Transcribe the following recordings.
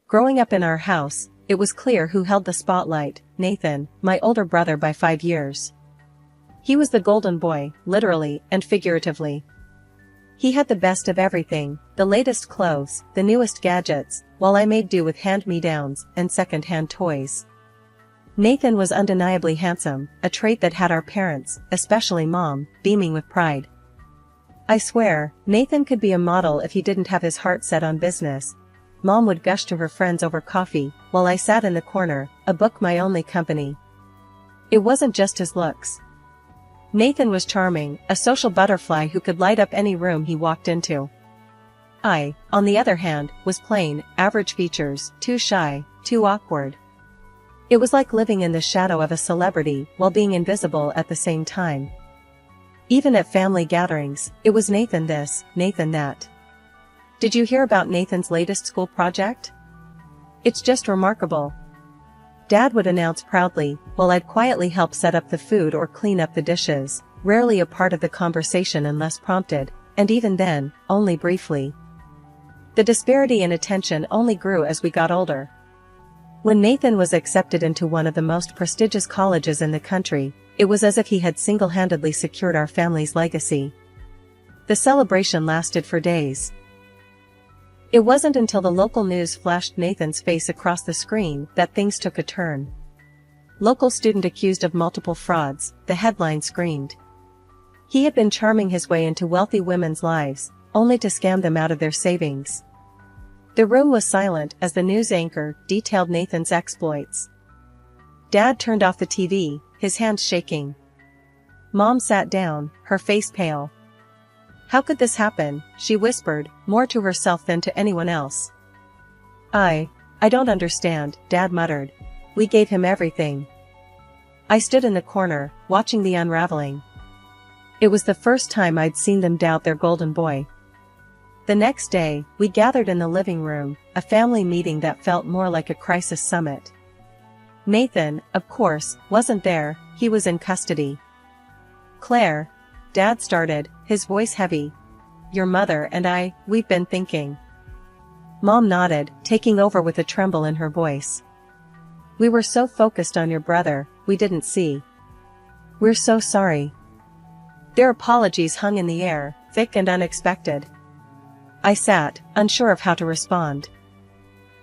Growing up in our house, it was clear who held the spotlight: Nathan, my older brother by 5 years. He was the golden boy, literally and figuratively. He had the best of everything, the latest clothes, the newest gadgets, while I made do with hand-me-downs and second-hand toys. Nathan was undeniably handsome, a trait that had our parents, especially Mom, beaming with pride. I swear, Nathan could be a model if he didn't have his heart set on business. Mom would gush to her friends over coffee, while I sat in the corner, a book my only company. It wasn't just his looks. Nathan was charming, a social butterfly who could light up any room he walked into. I, on the other hand, was plain, average features, too shy, too awkward. It was like living in the shadow of a celebrity while being invisible at the same time. Even at family gatherings, it was Nathan this, Nathan that. Did you hear about Nathan's latest school project? It's just remarkable. Dad would announce proudly, while I'd quietly help set up the food or clean up the dishes, rarely a part of the conversation unless prompted, and even then, only briefly. The disparity in attention only grew as we got older. When Nathan was accepted into one of the most prestigious colleges in the country, it was as if he had single-handedly secured our family's legacy. The celebration lasted for days. It wasn't until the local news flashed Nathan's face across the screen that things took a turn. Local student accused of multiple frauds, the headline screamed. He had been charming his way into wealthy women's lives, only to scam them out of their savings. The room was silent as the news anchor detailed Nathan's exploits. Dad turned off the TV, his hands shaking. Mom sat down, her face pale. How could this happen? She whispered, more to herself than to anyone else. I don't understand, Dad muttered. We gave him everything. I stood in the corner, watching the unraveling. It was the first time I'd seen them doubt their golden boy. The next day, we gathered in the living room, a family meeting that felt more like a crisis summit. Nathan, of course, wasn't there, he was in custody. Claire, Dad started, his voice heavy. Your mother and we've been thinking. Mom nodded, taking over with a tremble in her voice. We were so focused on your brother, we didn't see. We're so sorry. Their apologies hung in the air, thick and unexpected. I sat, unsure of how to respond.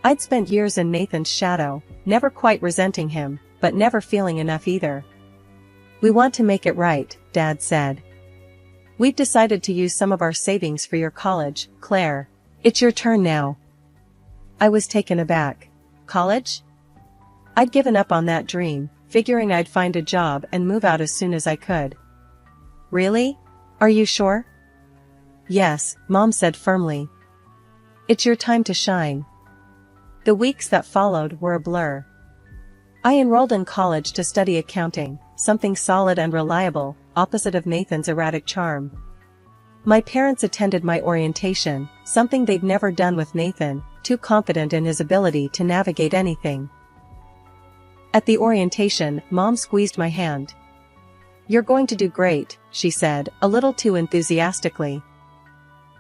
I'd spent years in Nathan's shadow, never quite resenting him, but never feeling enough either. We want to make it right, Dad said. We've decided to use some of our savings for your college, Claire. It's your turn now. I was taken aback. College? I'd given up on that dream, figuring I'd find a job and move out as soon as I could. Really? Are you sure? Yes, Mom said firmly. It's your time to shine. The weeks that followed were a blur. I enrolled in college to study accounting, something solid and reliable, opposite of Nathan's erratic charm. My parents attended my orientation, something they'd never done with Nathan, too confident in his ability to navigate anything. At the orientation, Mom squeezed my hand. You're going to do great, she said, a little too enthusiastically.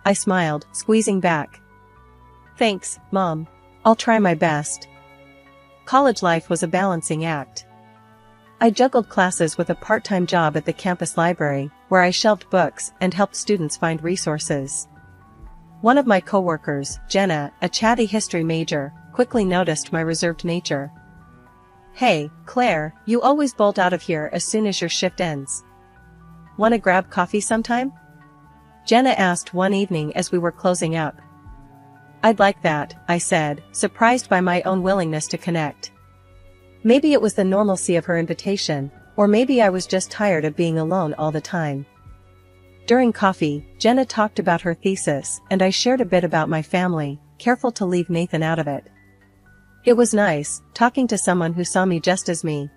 I smiled, squeezing back. Thanks, Mom. I'll try my best. College life was a balancing act. I juggled classes with a part-time job at the campus library, where I shelved books and helped students find resources. One of my coworkers, Jenna, a chatty history major, quickly noticed my reserved nature. Hey, Claire, you always bolt out of here as soon as your shift ends. Wanna grab coffee sometime? Jenna asked one evening as we were closing up. I'd like that, I said, surprised by my own willingness to connect. Maybe it was the normalcy of her invitation, or maybe I was just tired of being alone all the time. During coffee, Jenna talked about her thesis, and I shared a bit about my family, careful to leave Nathan out of it. It was nice, talking to someone who saw me just as me.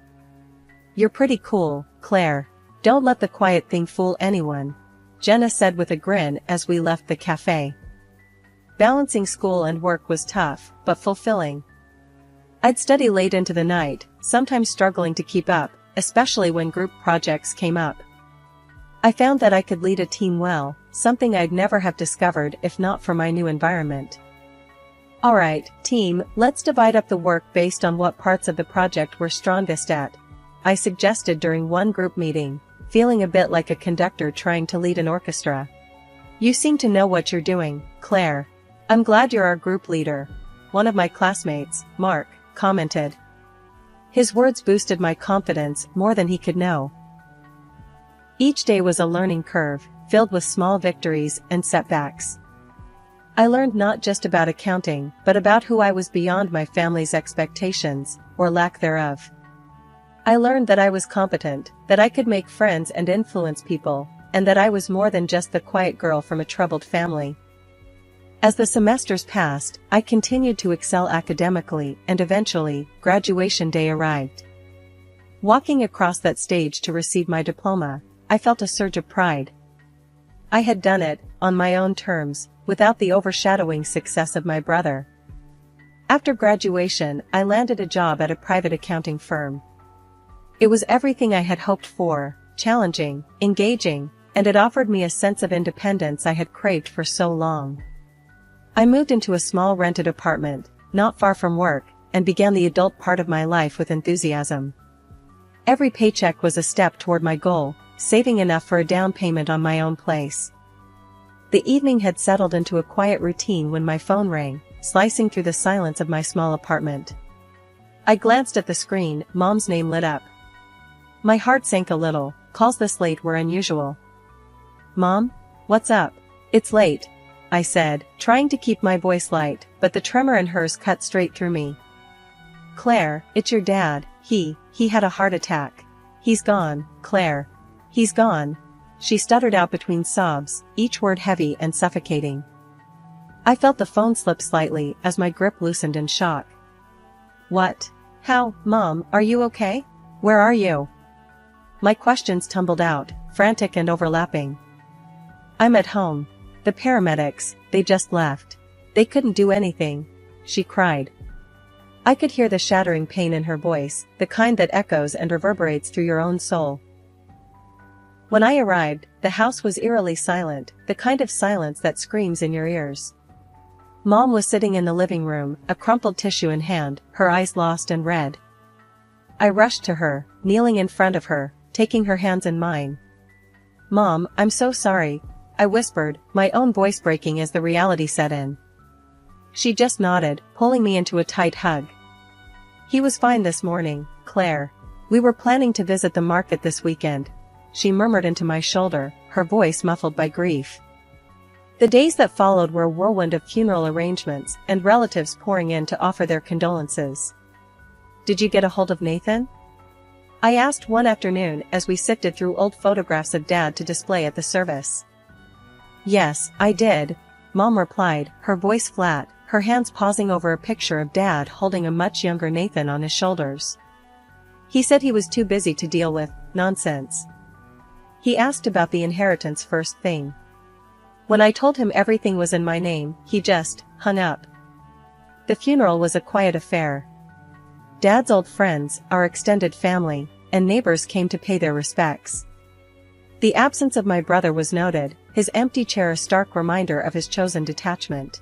You're pretty cool, Claire. Don't let the quiet thing fool anyone, Jenna said with a grin as we left the cafe. Balancing school and work was tough, but fulfilling. I'd study late into the night, sometimes struggling to keep up, especially when group projects came up. I found that I could lead a team well, something I'd never have discovered if not for my new environment. Alright, team, let's divide up the work based on what parts of the project we're strongest at, I suggested during one group meeting, feeling a bit like a conductor trying to lead an orchestra. You seem to know what you're doing, Claire. I'm glad you're our group leader. One of my classmates, Mark, commented. His words boosted my confidence more than he could know. Each day was a learning curve, filled with small victories and setbacks. I learned not just about accounting, but about who I was beyond my family's expectations, or lack thereof. I learned that I was competent, that I could make friends and influence people, and that I was more than just the quiet girl from a troubled family. As the semesters passed, I continued to excel academically, and eventually, graduation day arrived. Walking across that stage to receive my diploma, I felt a surge of pride. I had done it, on my own terms, without the overshadowing success of my brother. After graduation, I landed a job at a private accounting firm. It was everything I had hoped for, challenging, engaging, and it offered me a sense of independence I had craved for so long. I moved into a small rented apartment, not far from work, and began the adult part of my life with enthusiasm. Every paycheck was a step toward my goal, saving enough for a down payment on my own place. The evening had settled into a quiet routine when my phone rang, slicing through the silence of my small apartment. I glanced at the screen, Mom's name lit up. My heart sank a little. Calls this late were unusual. Mom? What's up? It's late, I said, trying to keep my voice light, but the tremor in hers cut straight through me. Claire, it's your dad. He had a heart attack. He's gone, Claire. He's gone. She stuttered out between sobs, each word heavy and suffocating. I felt the phone slip slightly as my grip loosened in shock. What? How? Mom, are you okay? Where are you? My questions tumbled out, frantic and overlapping. I'm at home. The paramedics, they just left. They couldn't do anything, she cried. I could hear the shattering pain in her voice, the kind that echoes and reverberates through your own soul. When I arrived, the house was eerily silent, the kind of silence that screams in your ears. Mom was sitting in the living room, a crumpled tissue in hand, her eyes lost and red. I rushed to her, kneeling in front of her, taking her hands in mine. Mom, I'm so sorry, I whispered, my own voice breaking as the reality set in. She just nodded, pulling me into a tight hug. He was fine this morning, Claire. We were planning to visit the market this weekend. She murmured into my shoulder, her voice muffled by grief. The days that followed were a whirlwind of funeral arrangements and relatives pouring in to offer their condolences. Did you get a hold of Nathan? I asked one afternoon as we sifted through old photographs of Dad to display at the service. Yes, I did, Mom replied, her voice flat, her hands pausing over a picture of Dad holding a much younger Nathan on his shoulders. He said he was too busy to deal with nonsense. He asked about the inheritance first thing. When I told him everything was in my name, he just hung up. The funeral was a quiet affair. Dad's old friends, our extended family, and neighbors came to pay their respects. The absence of my brother was noted, his empty chair a stark reminder of his chosen detachment.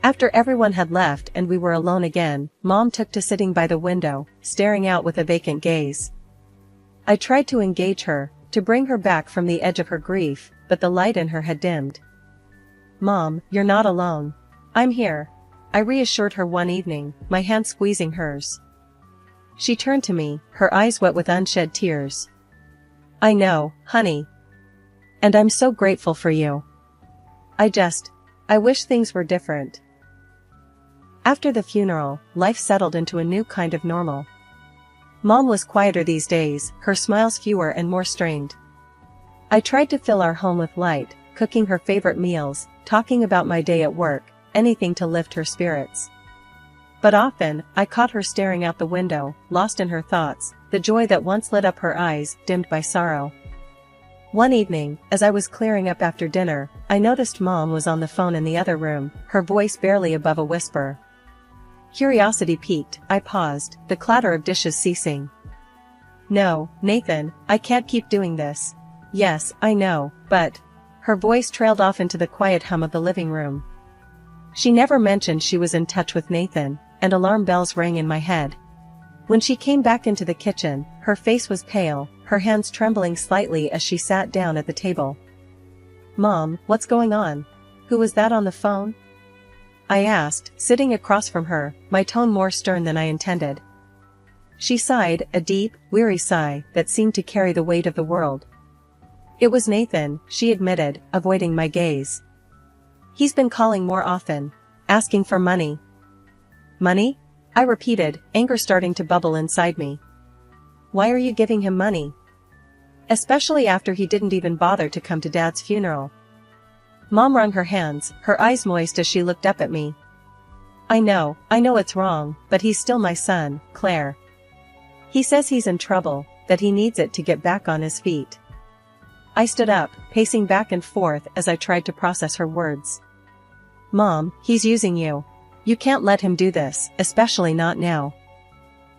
After everyone had left and we were alone again, Mom took to sitting by the window, staring out with a vacant gaze. I tried to engage her, to bring her back from the edge of her grief, but the light in her had dimmed. Mom, you're not alone. I'm here. I reassured her one evening, my hand squeezing hers. She turned to me, her eyes wet with unshed tears. I know, honey. And I'm so grateful for you. I wish things were different. After the funeral, life settled into a new kind of normal. Mom was quieter these days, her smiles fewer and more strained. I tried to fill our home with light, cooking her favorite meals, talking about my day at work, anything to lift her spirits. But often, I caught her staring out the window, lost in her thoughts, the joy that once lit up her eyes, dimmed by sorrow. One evening, as I was clearing up after dinner, I noticed Mom was on the phone in the other room, her voice barely above a whisper. Curiosity piqued, I paused, the clatter of dishes ceasing. No, Nathan, I can't keep doing this. Yes, I know, but... Her voice trailed off into the quiet hum of the living room. She never mentioned she was in touch with Nathan, and alarm bells rang in my head. When she came back into the kitchen, her face was pale, her hands trembling slightly as she sat down at the table. "Mom, what's going on? Who was that on the phone?" I asked, sitting across from her, my tone more stern than I intended. She sighed, a deep, weary sigh that seemed to carry the weight of the world. "It was Nathan," she admitted, avoiding my gaze. "He's been calling more often, asking for money." "Money?" I repeated, anger starting to bubble inside me. "Why are you giving him money? Especially after he didn't even bother to come to Dad's funeral." Mom wrung her hands, her eyes moist as she looked up at me. I know it's wrong, but he's still my son, Claire. He says he's in trouble, that he needs it to get back on his feet." I stood up, pacing back and forth as I tried to process her words. "Mom, he's using you. You can't let him do this, especially not now.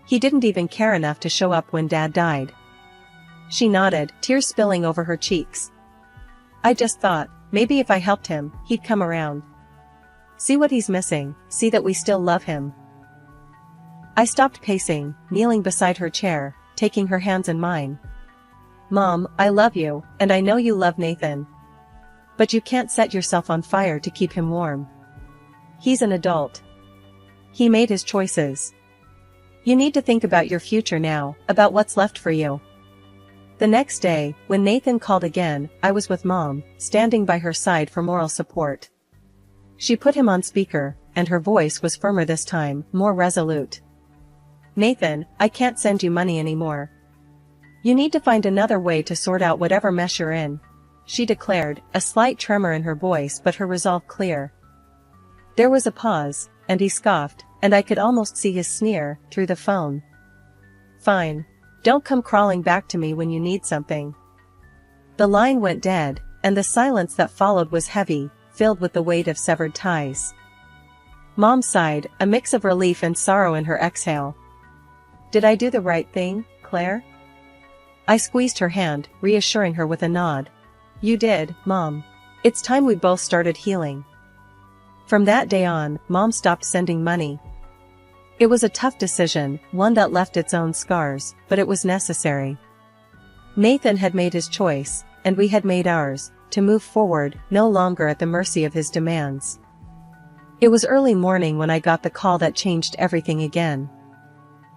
He didn't even care enough to show up when Dad died." She nodded, tears spilling over her cheeks. "I just thought, maybe if I helped him, he'd come around. See what he's missing, see that we still love him." I stopped pacing, kneeling beside her chair, taking her hands in mine. "Mom, I love you, and I know you love Nathan. But you can't set yourself on fire to keep him warm. He's an adult. He made his choices. You need to think about your future now, about what's left for you." The next day, when Nathan called again, I was with Mom, standing by her side for moral support. She put him on speaker, and her voice was firmer this time, more resolute. "Nathan, I can't send you money anymore. You need to find another way to sort out whatever mess you're in," she declared, a slight tremor in her voice but her resolve clear. There was a pause, and he scoffed, and I could almost see his sneer, through the phone. "Fine. Don't come crawling back to me when you need something." The line went dead, and the silence that followed was heavy, filled with the weight of severed ties. Mom sighed, a mix of relief and sorrow in her exhale. "Did I do the right thing, Claire?" I squeezed her hand, reassuring her with a nod. "You did, Mom. It's time we both started healing." From that day on, Mom stopped sending money. It was a tough decision, one that left its own scars, but it was necessary. Nathan had made his choice, and we had made ours, to move forward, no longer at the mercy of his demands. It was early morning when I got the call that changed everything again.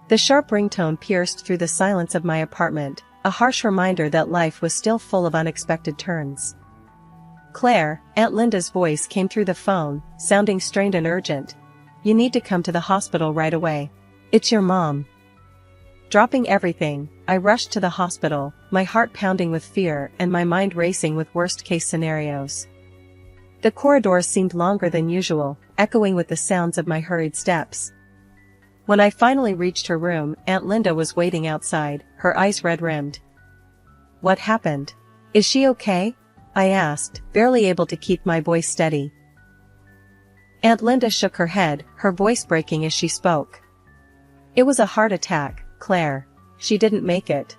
The sharp ringtone pierced through the silence of my apartment, a harsh reminder that life was still full of unexpected turns. "Claire," Aunt Linda's voice came through the phone, sounding strained and urgent. "You need to come to the hospital right away. It's your mom." Dropping everything, I rushed to the hospital, my heart pounding with fear and my mind racing with worst-case scenarios. The corridors seemed longer than usual, echoing with the sounds of my hurried steps. When I finally reached her room, Aunt Linda was waiting outside, her eyes red-rimmed. "What happened? Is she okay?" I asked, barely able to keep my voice steady. Aunt Linda shook her head, her voice breaking as she spoke. "It was a heart attack, Claire. She didn't make it."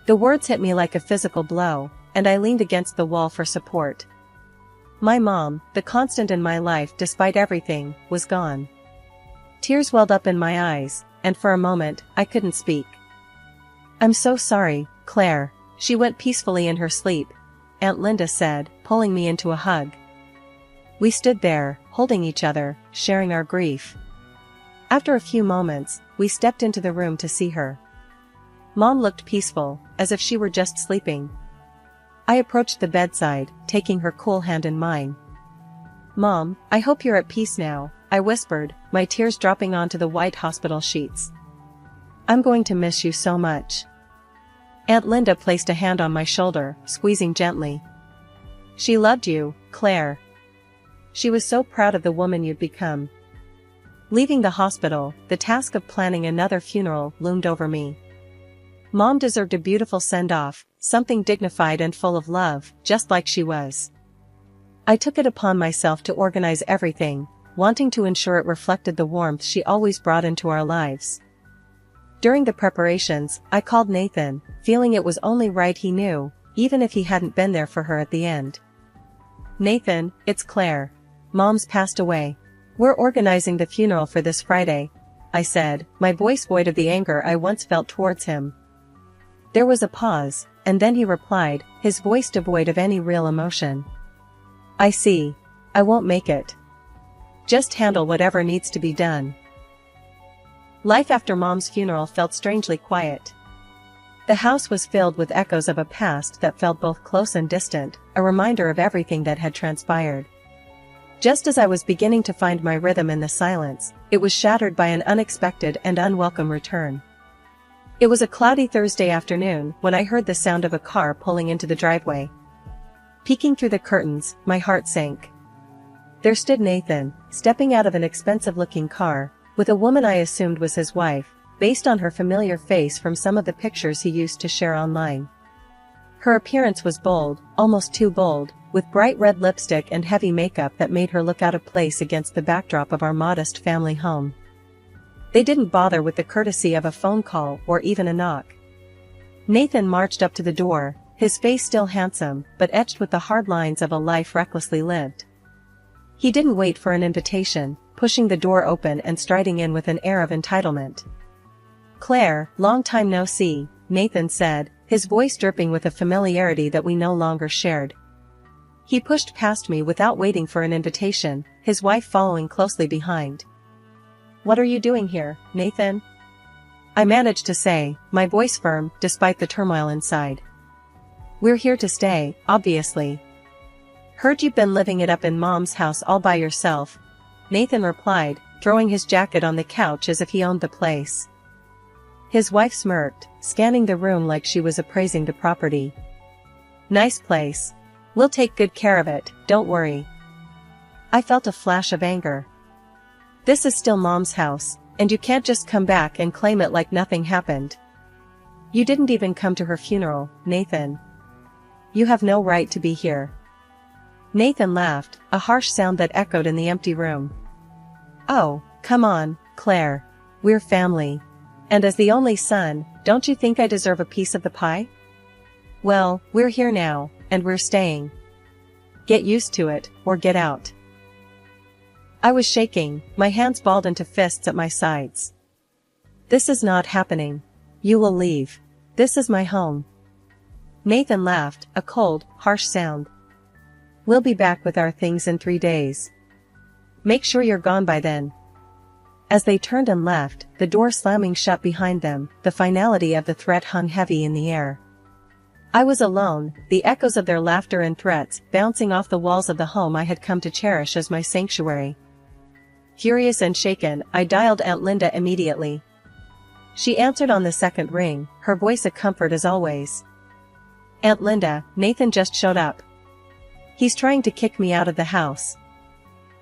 The words hit me like a physical blow, and I leaned against the wall for support. My mom, the constant in my life despite everything, was gone. Tears welled up in my eyes, and for a moment, I couldn't speak. "I'm so sorry, Claire." She went peacefully in her sleep, Aunt Linda said, pulling me into a hug. We stood there, holding each other, sharing our grief. After a few moments, we stepped into the room to see her. Mom looked peaceful, as if she were just sleeping. I approached the bedside, taking her cool hand in mine. "Mom, I hope you're at peace now," I whispered, my tears dropping onto the white hospital sheets. "I'm going to miss you so much." Aunt Linda placed a hand on my shoulder, squeezing gently. "She loved you, Claire. She was so proud of the woman you'd become." Leaving the hospital, the task of planning another funeral loomed over me. Mom deserved a beautiful send-off, something dignified and full of love, just like she was. I took it upon myself to organize everything, wanting to ensure it reflected the warmth she always brought into our lives. During the preparations, I called Nathan, feeling it was only right he knew, even if he hadn't been there for her at the end. "Nathan, it's Claire. Mom's passed away. We're organizing the funeral for this Friday, I said, my voice void of the anger I once felt towards him. There was a pause, and then he replied, his voice devoid of any real emotion. I see. I won't make it. Just handle whatever needs to be done. Life after Mom's funeral felt strangely quiet. The house was filled with echoes of a past that felt both close and distant, a reminder of everything that had transpired. Just as I was beginning to find my rhythm in the silence, it was shattered by an unexpected and unwelcome return. It was a cloudy Thursday afternoon when I heard the sound of a car pulling into the driveway. Peeking through the curtains, my heart sank. There stood Nathan, stepping out of an expensive-looking car, with a woman I assumed was his wife, based on her familiar face from some of the pictures he used to share online. Her appearance was bold, almost too bold, with bright red lipstick and heavy makeup that made her look out of place against the backdrop of our modest family home. They didn't bother with the courtesy of a phone call or even a knock. Nathan marched up to the door, his face still handsome, but etched with the hard lines of a life recklessly lived. He didn't wait for an invitation, pushing the door open and striding in with an air of entitlement. Claire, long time no see, Nathan said, his voice dripping with a familiarity that we no longer shared. He pushed past me without waiting for an invitation, his wife following closely behind. What are you doing here, Nathan? I managed to say, my voice firm despite the turmoil inside. We're here to stay, obviously. Heard you've been living it up in Mom's house all by yourself, Nathan replied, throwing his jacket on the couch as if he owned the place. His wife smirked, scanning the room like she was appraising the property. Nice place. We'll take good care of it, don't worry. I felt a flash of anger. This is still Mom's house, and you can't just come back and claim it like nothing happened. You didn't even come to her funeral, Nathan. You have no right to be here. Nathan laughed, a harsh sound that echoed in the empty room. Oh, come on, Claire. We're family. And as the only son, don't you think I deserve a piece of the pie? Well, we're here now, and we're staying. Get used to it, or get out. I was shaking, my hands balled into fists at my sides. This is not happening. You will leave. This is my home. Nathan laughed, a cold, harsh sound. We'll be back with our things in 3 days. Make sure you're gone by then. As they turned and left, the door slamming shut behind them, the finality of the threat hung heavy in the air. I was alone, the echoes of their laughter and threats bouncing off the walls of the home I had come to cherish as my sanctuary. Furious and shaken, I dialed Aunt Linda immediately. She answered on the second ring, her voice a comfort as always. Aunt Linda, Nathan just showed up. He's trying to kick me out of the house.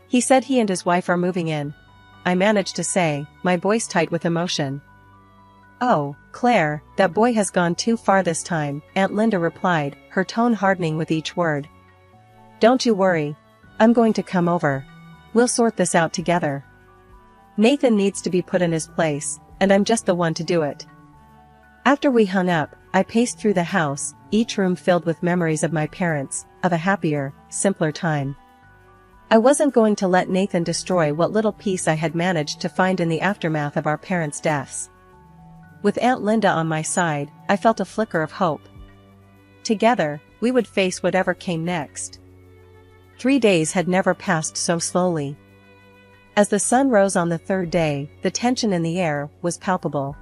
He said he and his wife are moving in. I managed to say, my voice tight with emotion. Oh, Claire, that boy has gone too far this time, Aunt Linda replied, her tone hardening with each word. Don't you worry. I'm going to come over. We'll sort this out together. Nathan needs to be put in his place, and I'm just the one to do it. After we hung up, I paced through the house, each room filled with memories of my parents, of a happier, simpler time. I wasn't going to let Nathan destroy what little peace I had managed to find in the aftermath of our parents' deaths. With Aunt Linda on my side, I felt a flicker of hope. Together, we would face whatever came next. 3 days had never passed so slowly. As the sun rose on the third day, the tension in the air was palpable.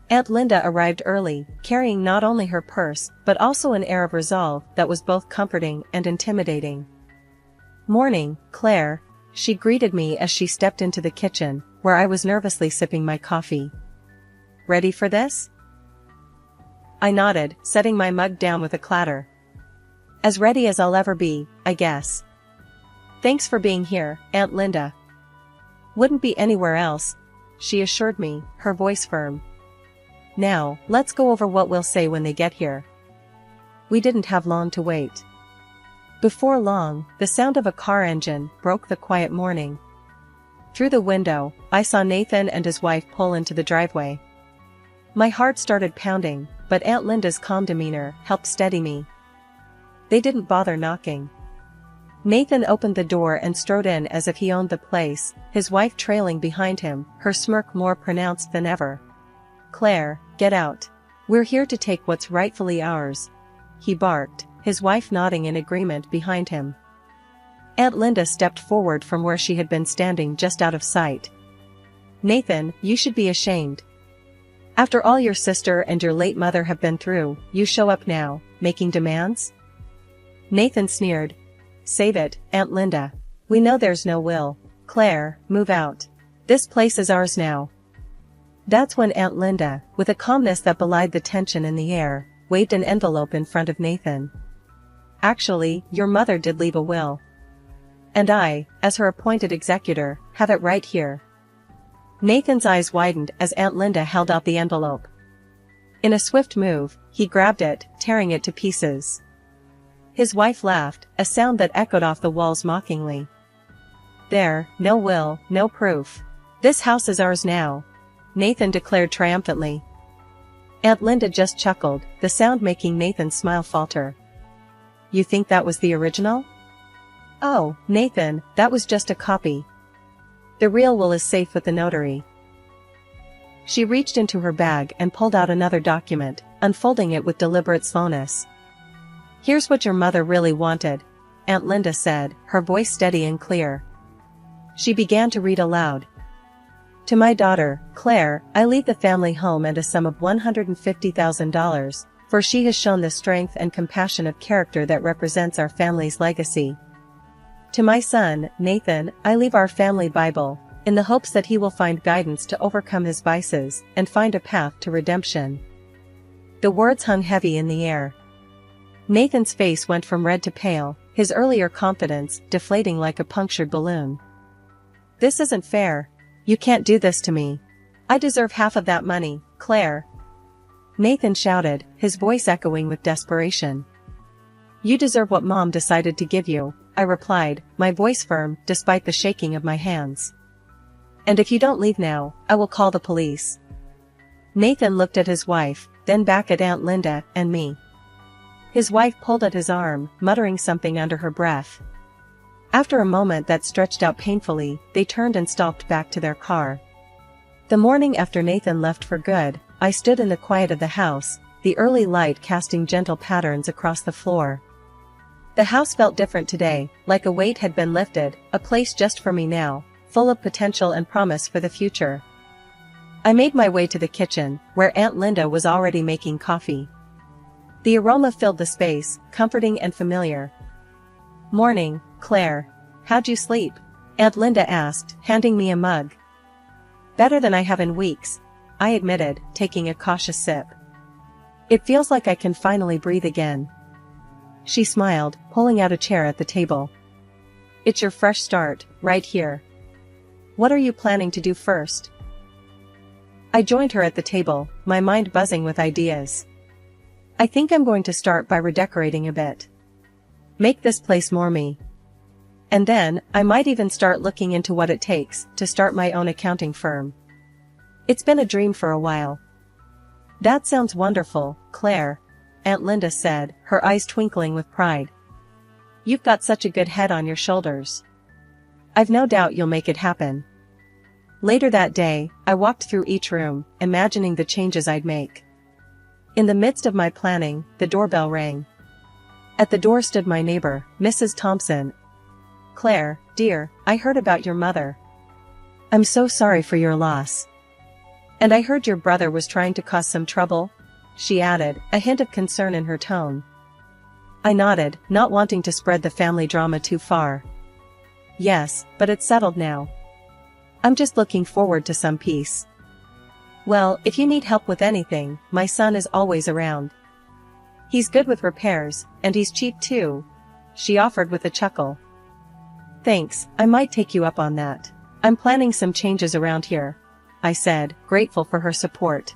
Aunt Linda arrived early, carrying not only her purse but also an air of resolve that was both comforting and intimidating. Morning, Claire, she greeted me as she stepped into the kitchen, where I was nervously sipping my coffee. Ready for this? I nodded, setting my mug down with a clatter. As ready as I'll ever be, I guess. Thanks for being here, Aunt Linda. Wouldn't be anywhere else, she assured me, her voice firm. Now, let's go over what we'll say when they get here. We didn't have long to wait. Before long, the sound of a car engine broke the quiet morning. Through the window, I saw Nathan and his wife pull into the driveway. My heart started pounding, but Aunt Linda's calm demeanor helped steady me. They didn't bother knocking. Nathan opened the door and strode in as if he owned the place, his wife trailing behind him, her smirk more pronounced than ever. "Claire, get out. We're here to take what's rightfully ours," he barked, his wife nodding in agreement behind him. Aunt Linda stepped forward from where she had been standing just out of sight. "Nathan, you should be ashamed. After all your sister and your late mother have been through, you show up now, making demands?" Nathan sneered. "Save it, Aunt Linda. We know there's no will. Claire, move out. This place is ours now." That's when Aunt Linda, with a calmness that belied the tension in the air, waved an envelope in front of Nathan. "Actually, your mother did leave a will. And I, as her appointed executor, have it right here." Nathan's eyes widened as Aunt Linda held out the envelope. In a swift move, he grabbed it, tearing it to pieces. His wife laughed, a sound that echoed off the walls mockingly. "There, no will, no proof. This house is ours now," Nathan declared triumphantly. Aunt Linda just chuckled, the sound making Nathan's smile falter. "You think that was the original?" "Oh, Nathan, that was just a copy. The real will is safe with the notary." She reached into her bag and pulled out another document, unfolding it with deliberate slowness. "Here's what your mother really wanted," Aunt Linda said, her voice steady and clear. She began to read aloud. "To my daughter, Claire, I leave the family home and a sum of $150,000, for she has shown the strength and compassion of character that represents our family's legacy. To my son, Nathan, I leave our family Bible, in the hopes that he will find guidance to overcome his vices and find a path to redemption." The words hung heavy in the air. Nathan's face went from red to pale, his earlier confidence deflating like a punctured balloon. "This isn't fair. You can't do this to me. I deserve half of that money, Claire," Nathan shouted, his voice echoing with desperation. "You deserve what Mom decided to give you," I replied, my voice firm despite the shaking of my hands. "And if you don't leave now, I will call the police." Nathan looked at his wife, then back at Aunt Linda and me. His wife pulled at his arm, muttering something under her breath. After a moment that stretched out painfully, they turned and stalked back to their car. The morning after Nathan left for good, I stood in the quiet of the house, the early light casting gentle patterns across the floor. The house felt different today, like a weight had been lifted, a place just for me now, full of potential and promise for the future. I made my way to the kitchen, where Aunt Linda was already making coffee. The aroma filled the space, comforting and familiar. "Morning, Claire. How'd you sleep?" Aunt Linda asked, handing me a mug. "Better than I have in weeks," I admitted, taking a cautious sip. "It feels like I can finally breathe again." She smiled, pulling out a chair at the table. "It's your fresh start, right here. What are you planning to do first?" I joined her at the table, my mind buzzing with ideas. "I think I'm going to start by redecorating a bit. Make this place more me. And then, I might even start looking into what it takes to start my own accounting firm. It's been a dream for a while." "That sounds wonderful, Claire," Aunt Linda said, her eyes twinkling with pride. "You've got such a good head on your shoulders. I've no doubt you'll make it happen." Later that day, I walked through each room, imagining the changes I'd make. In the midst of my planning, the doorbell rang. At the door stood my neighbor, Mrs. Thompson. "Claire, dear, I heard about your mother. I'm so sorry for your loss. And I heard your brother was trying to cause some trouble," she added, a hint of concern in her tone. I nodded, not wanting to spread the family drama too far. "Yes, but it's settled now. I'm just looking forward to some peace. Well, if you need help with anything, my son is always around. He's good with repairs, and he's cheap too," she offered with a chuckle. "Thanks, I might take you up on that. I'm planning some changes around here," I said, grateful for her support.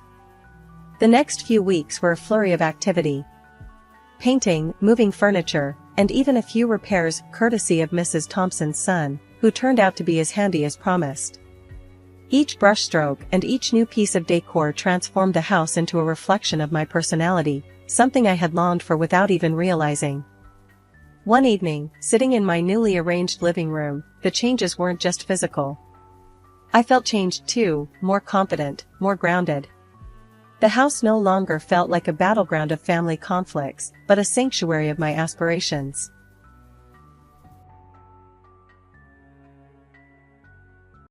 The next few weeks were a flurry of activity. Painting, moving furniture, and even a few repairs courtesy of Mrs. Thompson's son, who turned out to be as handy as promised. Each brushstroke and each new piece of decor transformed the house into a reflection of my personality, something I had longed for without even realizing. One evening, sitting in my newly arranged living room, the changes weren't just physical. I felt changed too, more confident, more grounded. The house no longer felt like a battleground of family conflicts, but a sanctuary of my aspirations.